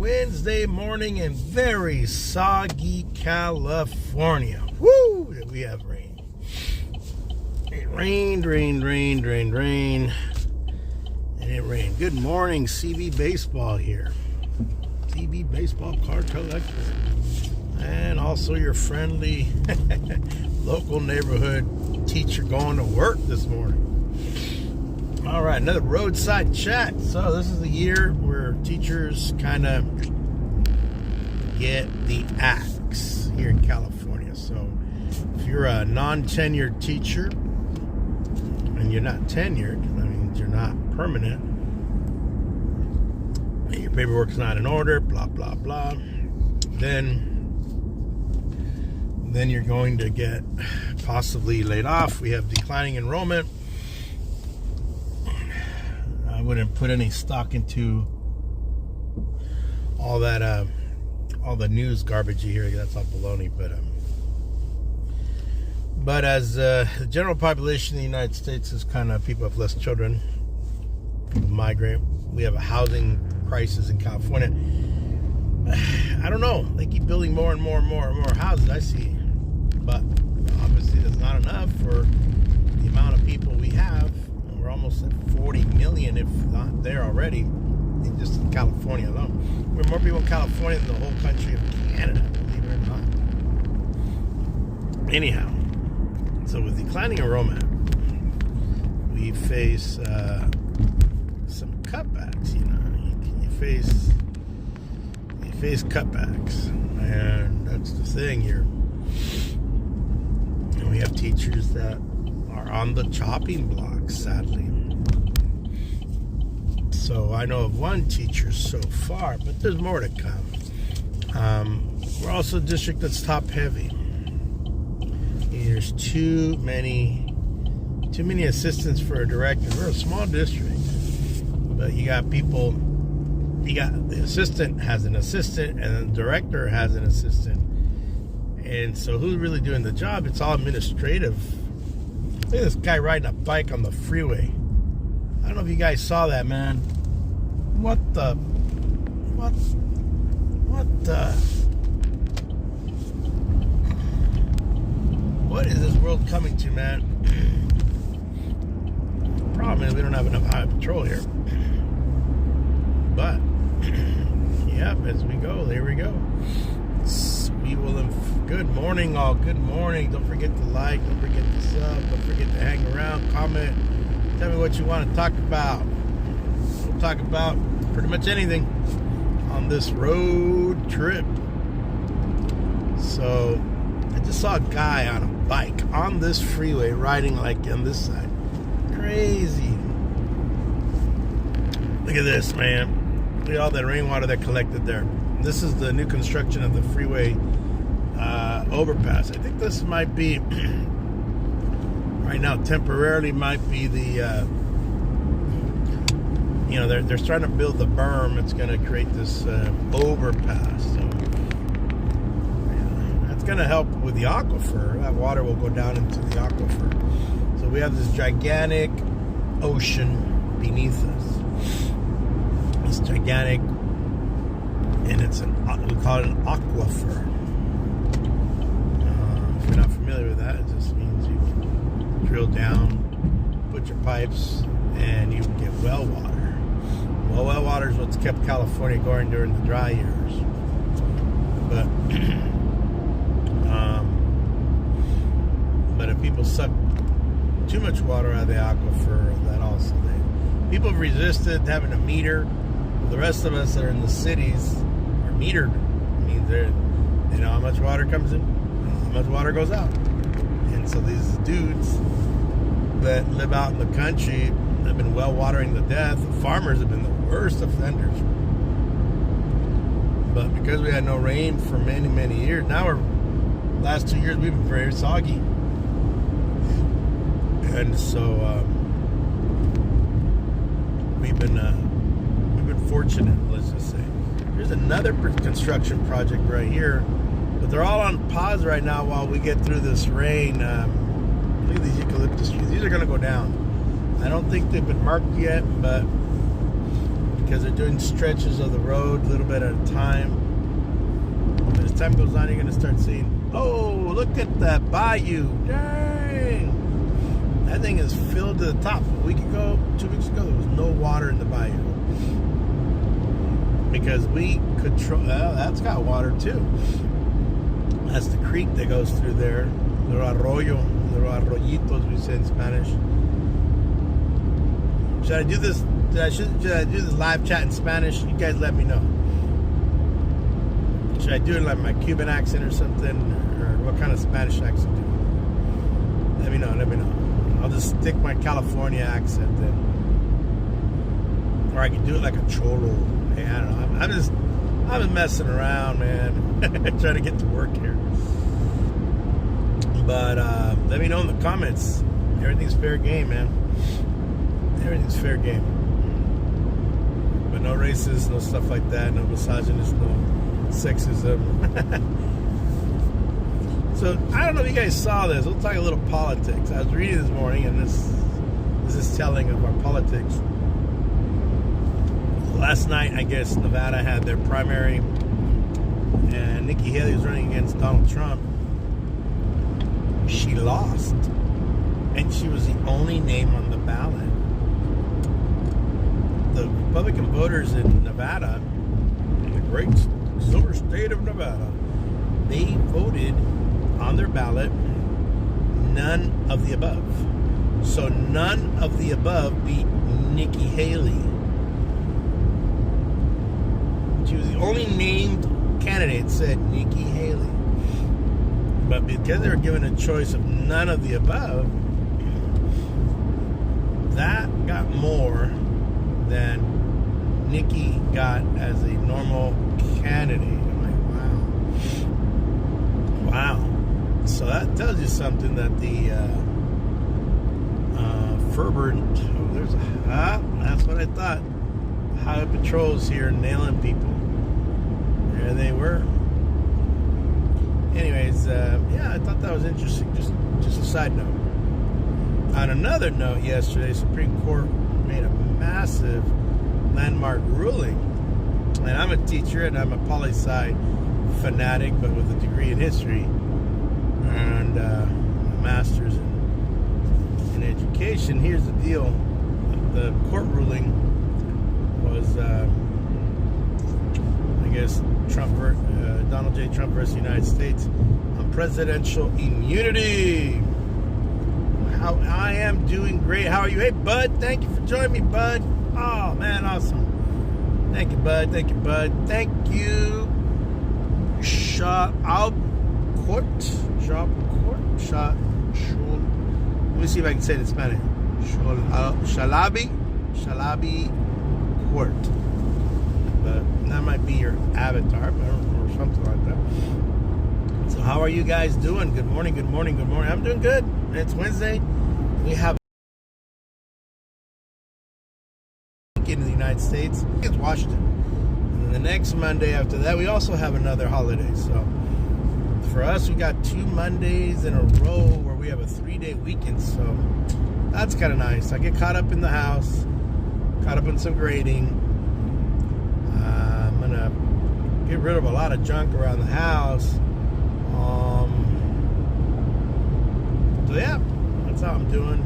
Wednesday morning in very soggy California. Woo! We have rain. It rained. And it rained. Good morning, CB Baseball here. CB Baseball Card Collector. And also your friendly local neighborhood teacher going to work this morning. All right, another roadside chat. So this is the year where teachers kind of get the axe here in California. So if you're a non-tenured teacher and you're not tenured, that means you're not permanent, and your paperwork's not in order, blah, blah, blah, then you're going to get possibly laid off. We have declining enrollment. I wouldn't put any stock into all that, all the news garbage you hear. That's all baloney. But as the general population in the United States is kind of, people have less children, people migrate. We have a housing crisis in California. I don't know. They keep building more and more houses, I see. But obviously that's not enough for the amount of people we have. We're almost at 40 million, if not there already, in just California alone. We're more people in California than the whole country of Canada, believe it or not. Anyhow, so with declining enrollment, we face some cutbacks. You know, you face cutbacks, and that's the thing here. And we have teachers that are on the chopping block, sadly. So I know of one teacher so far, but there's more to come. We're also a district that's top heavy. There's too many assistants for a director. We're a small district, but you got people. You got the assistant has an assistant, and the director has an assistant. And so who's really doing the job? It's all administrative. Look at this guy riding a bike on the freeway. I don't know if you guys saw that, man. What is this world coming to, man? The problem is we don't have enough highway patrol here. But, yep, as we go, there we go. We will, good morning, all. Good morning. Don't forget to like, don't forget to sub, don't forget to hang around, comment. Tell me what you want to talk about. We'll talk about pretty much anything on this road trip. So, I just saw a guy on a bike on this freeway riding like on this side. Crazy. Look at this, man. Look at all that rainwater that collected there. This is the new construction of the freeway overpass. I think this might be, right now, temporarily might be the, they're starting to build the berm. It's going to create this overpass. So, that's going to help with the aquifer. That water will go down into the aquifer. So we have this gigantic ocean beneath us. It's gigantic, and we call it an aquifer. If you're not familiar with that, it just means you can drill down, put your pipes, and you can get well water. Well water is what's kept California going during the dry years. But if people suck too much water out of the aquifer, that also people have resisted having a meter. The rest of us that are in the cities are metered. I mean, they know how much water comes in, how much water goes out. And so these dudes that live out in the country have been well watering to death. The farmers have been the worst offenders. But because we had no rain for many years, last 2 years we've been very soggy. And so we've been fortunate, let's just say. There's another construction project right here, but they're all on pause right now while we get through this rain. Look at these eucalyptus trees. These are going to go down. I don't think they've been marked yet, but because they're doing stretches of the road a little bit at a time. As time goes on, you're going to start seeing, oh, look at that bayou. Dang! That thing is filled to the top. A week ago, 2 weeks ago, there was no water in the bayou. Because we control, well, that's got water too. That's the creek that goes through there. Little arroyo, little arroyitos, we say in Spanish. Should I do this? Should I do this live chat in Spanish? You guys let me know. Should I do it like my Cuban accent or something? Or what kind of Spanish accent do? Let me know, let me know. I'll just stick my California accent then. Or I can do it like a cholo. Hey, I don't know. I'm just messing around, man. Trying to get to work here. But let me know in the comments. Everything's fair game, man. Everything's fair game. But no racist, no stuff like that, no misogynist, no sexism. So I don't know if you guys saw this. We'll talk a little politics. I was reading this morning, and this is telling of our politics. Last night, I guess Nevada had their primary, and Nikki Haley was running against Donald Trump. She lost, and she was the only name on the ballot. The Republican voters in Nevada, in the great silver state of Nevada, they voted on their ballot none of the above. So none of the above beat Nikki Haley. She was the only named candidate said Nikki Haley. But because they were given a choice of none of the above, that got more than Nikki got as a normal candidate. I'm like, wow. So that tells you something that the fervent, that's what I thought. Highway patrols here nailing people. There they were. Anyways, yeah, I thought that was interesting. Just a side note. On another note, yesterday, Supreme Court made a massive landmark ruling. And I'm a teacher and I'm a poli-sci fanatic, but with a degree in history and a master's in education. Here's the deal: the court ruling was, I guess, Donald J. Trump versus the United States on presidential immunity. I am doing great. How are you? Hey, Bud. Thank you for joining me, Bud. Oh, man, awesome. Thank you, Bud. Thank you, Bud. Thank you. Let me see if I can say it in Spanish. Shalabi Court. But that might be your avatar, or something like that. So how are you guys doing? Good morning, good morning, good morning. I'm doing good. It's Wednesday. We have in the United States. It's Washington. And then the next Monday after that, we also have another holiday. So for us, we got 2 Mondays in a row where we have a 3-day weekend. So that's kind of nice. I get caught up in the house, caught up in some grading. I'm gonna get rid of a lot of junk around the house. So yeah, that's how I'm doing.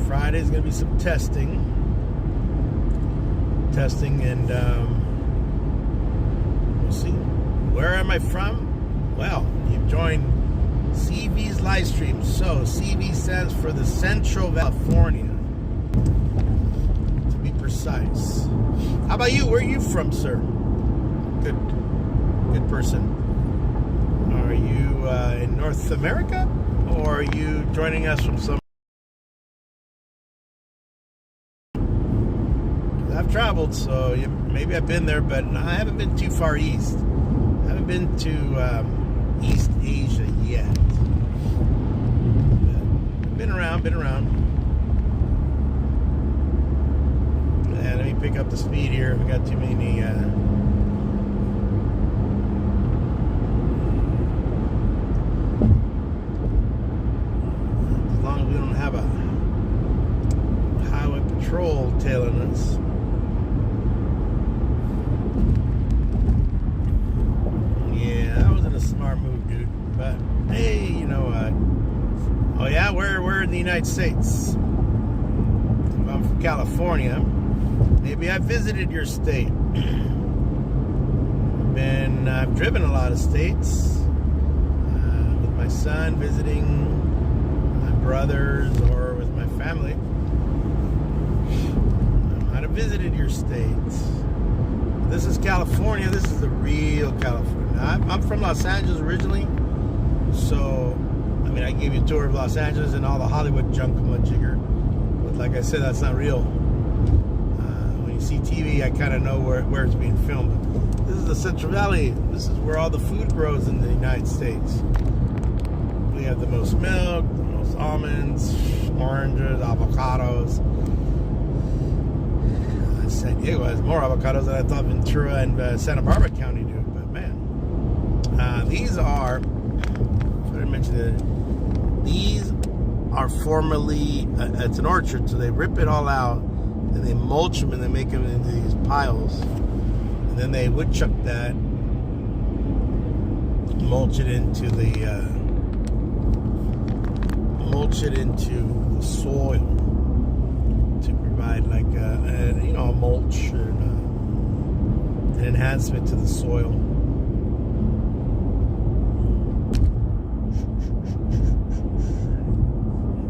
Friday's gonna be some testing, and we'll see. Where am I from? Well, you've joined CV's live stream. So CV stands for the Central California, to be precise. How about you? Where are you from, sir? Good person. Are you in North America, or are you joining us from some? I've traveled, so maybe I've been there, but I haven't been too far east. I haven't been to East Asia yet. But been around. And let me pick up the speed here. We got too many. As long as we don't have a highway patrol tailing us. United States. If I'm from California, maybe I visited your state. I've driven a lot of states with my son, visiting my brothers, or with my family. I might have visited your states. This is California. This is the real California. I'm from Los Angeles originally, so I mean, I gave you a tour of Los Angeles and all the Hollywood junk and jigger. But like I said, that's not real. When you see TV, I kind of know where it's being filmed. This is the Central Valley. This is where all the food grows in the United States. We have the most milk, the most almonds, oranges, avocados. San Diego has more avocados than I thought Ventura and Santa Barbara County do. But man, these are, I mentioned it, these are formerly, it's an orchard, so they rip it all out and they mulch them and they make them into these piles. And then they woodchuck that, mulch it into the soil to provide like a mulch and an enhancement to the soil.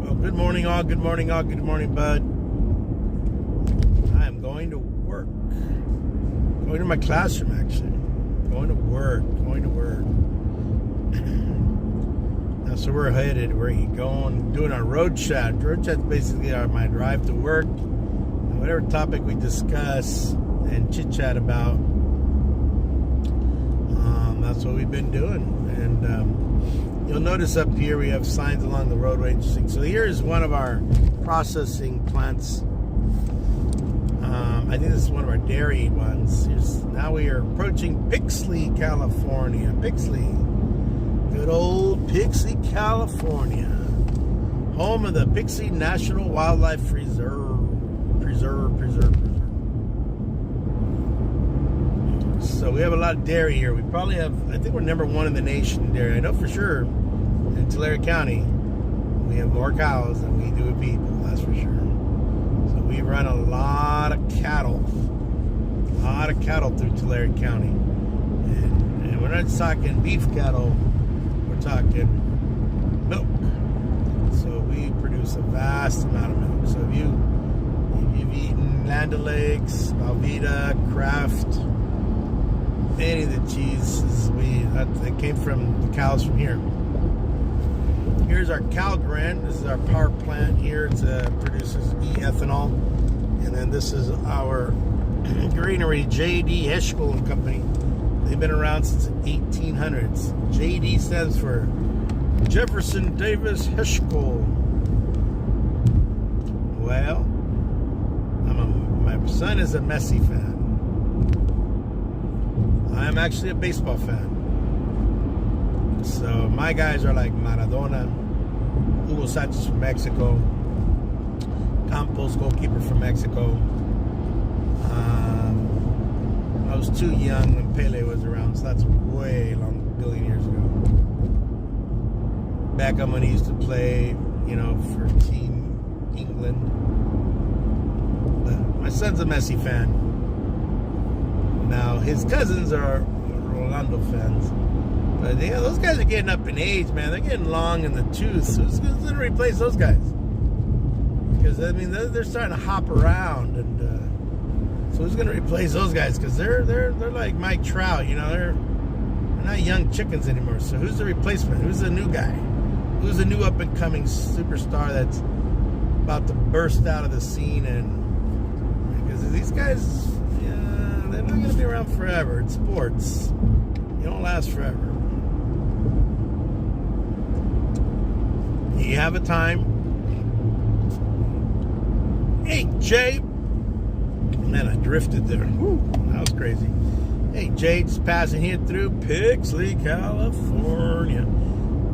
Well, good morning all, good morning all, good morning bud. I am going to work. Going to my classroom, actually. Going to work. Now, so we're headed. We're going, doing our road chat. Road chat's basically my drive to work. And whatever topic we discuss and chit chat about, that's what we've been doing. And you'll notice up here we have signs along the roadway. Interesting. So here is one of our processing plants. I think this is one of our dairy ones. Now we are approaching Pixley, California. Pixley. Good old Pixley, California. Home of the Pixley National Wildlife Reserve. Preserve. So we have a lot of dairy here. We probably have, I think we're number one in the nation in dairy. I know for sure in Tulare County, we have more cows than we do people. That's for sure. We run a lot of cattle through Tulare County, and we're not talking beef cattle, we're talking milk. So we produce a vast amount of milk. So if you've eaten Land O'Lakes, Velveeta, Kraft, any of the cheeses, that came from the cows from here. Here's our cow grand. This is our power plant here. It produces e-ethanol. And then this is our greenery, J.D. Heschel and Company. They've been around since the 1800s. J.D. stands for Jefferson Davis Heschel. Well, my son is a Messi fan. I'm actually a baseball fan. So my guys are like Maradona, Hugo Sanchez from Mexico, Campos, goalkeeper from Mexico. I was too young when Pele was around, so that's way long, a billion years ago. Back when he used to play, for Team England. But my son's a Messi fan. Now his cousins are Ronaldo fans. But those guys are getting up in age, man. They're getting long in the tooth. So who's going to replace those guys? Because I mean, they're starting to hop around, and so who's going to replace those guys? Because they're like Mike Trout, they're not young chickens anymore. So who's the replacement? Who's the new guy? Who's the new up and coming superstar that's about to burst out of the scene? And because these guys, they're not going to be around forever. It's sports. You don't last forever. You have a time. Hey, Jay. Man, I drifted there. Woo, that was crazy. Hey, Jay, just passing here through Pixley, California.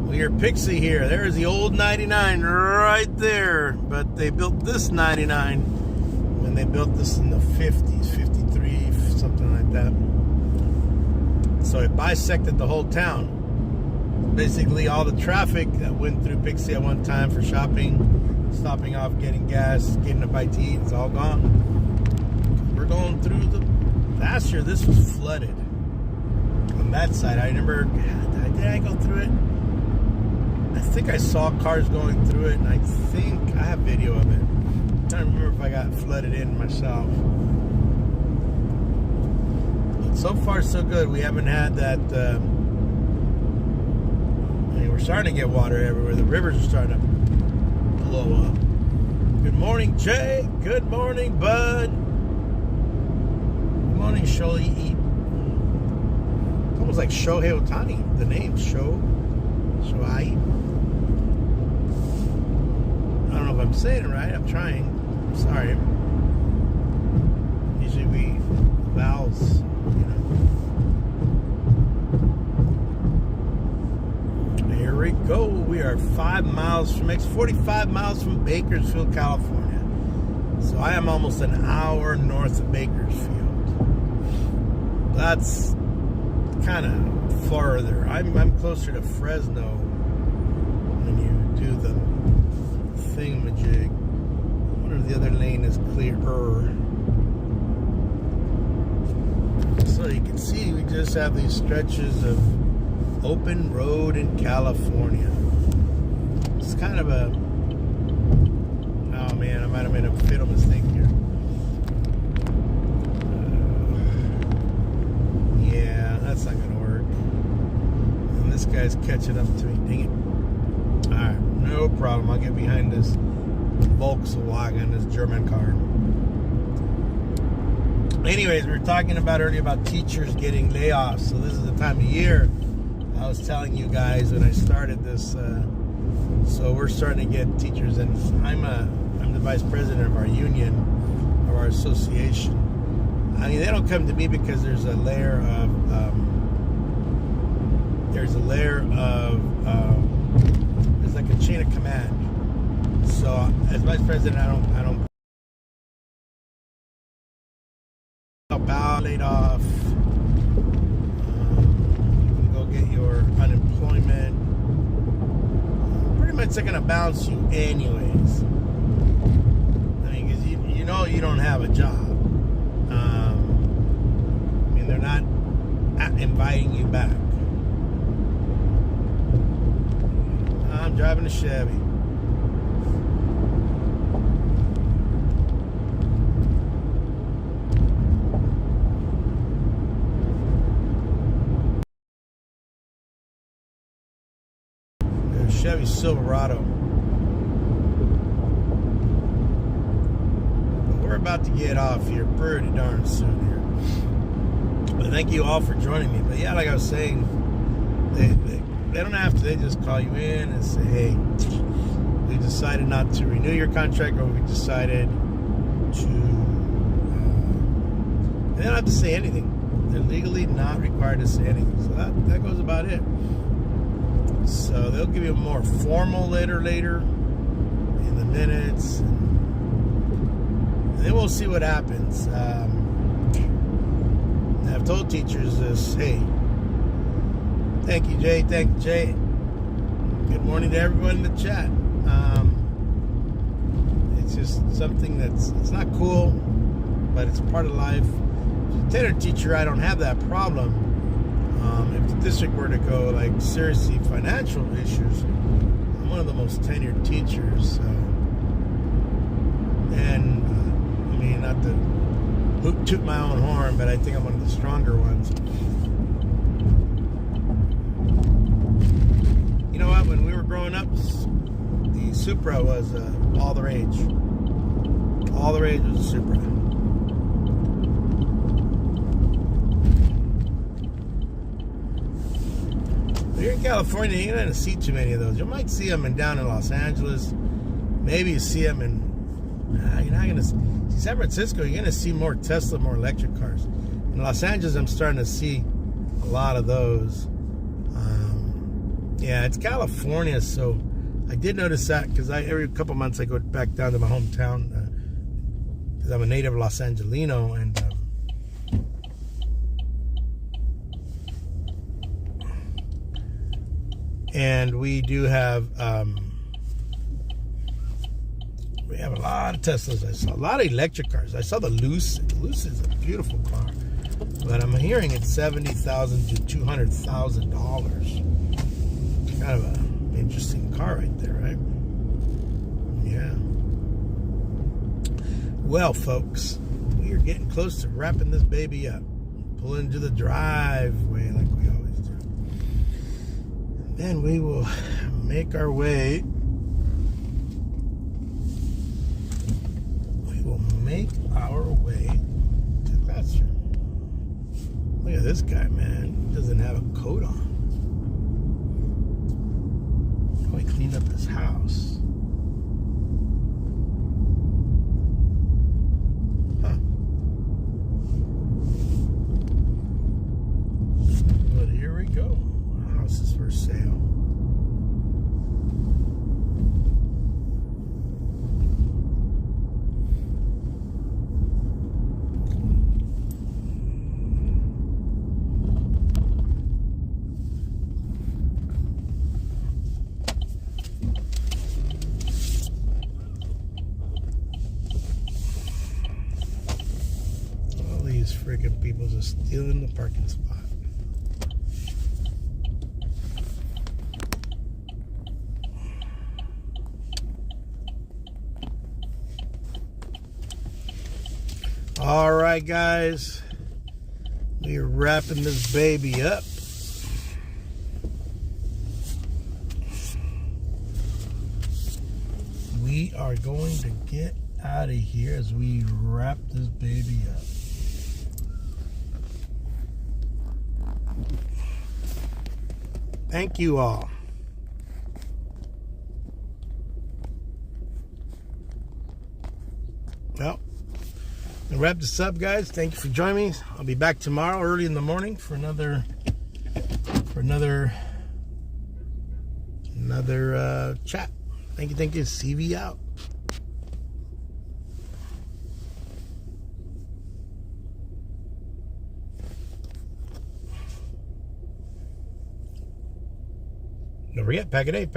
We are Pixley here. There's the old 99 right there. But they built this 99 when they built this in the 50s, 53, something like that. So it bisected the whole town. Basically, all the traffic that went through Pixley at one time for shopping stopping off, getting gas, getting a bite to eat. It's all gone. We're going through last year this was flooded on that side. I remember, did I go through it? I think I saw cars going through it, and I think I have video of it. I don't remember if I got flooded in myself. But so far so good. We haven't had that. We're starting to get water everywhere. The rivers are starting to blow up. Good morning, Jay. Good morning, Bud. Good morning, Shohei. It's almost like Shohei Ohtani. The name Shohei. I don't know if I'm saying it right. I'm trying. I'm sorry. Usually we vowels, Here we go. We are 45 miles from Bakersfield, California. So I am almost an hour north of Bakersfield. That's kind of farther. I'm closer to Fresno when you do the thingamajig. I wonder if the other lane is clearer. So you can see we just have these stretches of open road in California. It's kind of a... Oh man, I might have made a fatal mistake here. Yeah, that's not going to work. And this guy's catching up to me. Dang it. Alright, no problem. I'll get behind this Volkswagen, this German car. Anyways, we were talking about earlier about teachers getting layoffs. So this is the time of year I was telling you guys when I started this. So we're starting to get teachers, and I'm the vice president of our union, of our association. I mean, they don't come to me because there's a layer of there's like a chain of command. So as vice president, I don't about laid off. You can go get your unemployment. Pretty much they're gonna bounce you anyways. I mean, because you know you don't have a job. I mean, they're not inviting you back. I'm driving a Chevy. Chevy Silverado. But we're about to get off here pretty darn soon here. But thank you all for joining me. But yeah, like I was saying, they don't have to. They just call you in and say, hey, we decided not to renew your contract, or we decided to... they don't have to say anything. They're legally not required to say anything. So that goes about it. So they'll give you a more formal letter later in the minutes, and then we'll see what happens. I've told teachers this. Hey, thank you, Jay. Thank you, Jay. Good morning to everyone in the chat. It's just something it's not cool, but it's part of life. As a tenor teacher, I don't have that problem. If the district were to go like seriously financial issues, I'm one of the most tenured teachers. So. And I mean, not to toot my own horn, but I think I'm one of the stronger ones. You know what? When we were growing up, the Supra was all the rage. All the rage was a Supra. Here in California, you're not going to see too many of those. You might see them down in Los Angeles. Maybe you see them in... you're not going to see... San Francisco, you're going to see more Tesla, more electric cars. In Los Angeles, I'm starting to see a lot of those. Yeah, it's California, so I did notice that because every couple months I go back down to my hometown because I'm a native Los Angelino, and we do have have a lot of Teslas. I saw a lot of electric cars. I saw the Lucid. The Lucid is a beautiful car, but I'm hearing it's $70,000 to $200,000. Kind of an interesting car right there, right? Yeah. Well, folks, we are getting close to wrapping this baby up. Pull into the driveway like we always do. And then we will make our way. We will make our way to the classroom. Look at this guy, man. He doesn't have a coat on. Oh, he cleaned up his house. Go. House is for sale. All these freaking people just stealing the parking spot. All right, guys, we are wrapping this baby up. We are going to get out of here as we wrap this baby up. Thank you all. Well, to wrap this up, guys, thank you for joining me. I'll be back tomorrow early in the morning for another chat. Thank you. CV out. Don't forget, pack it 8.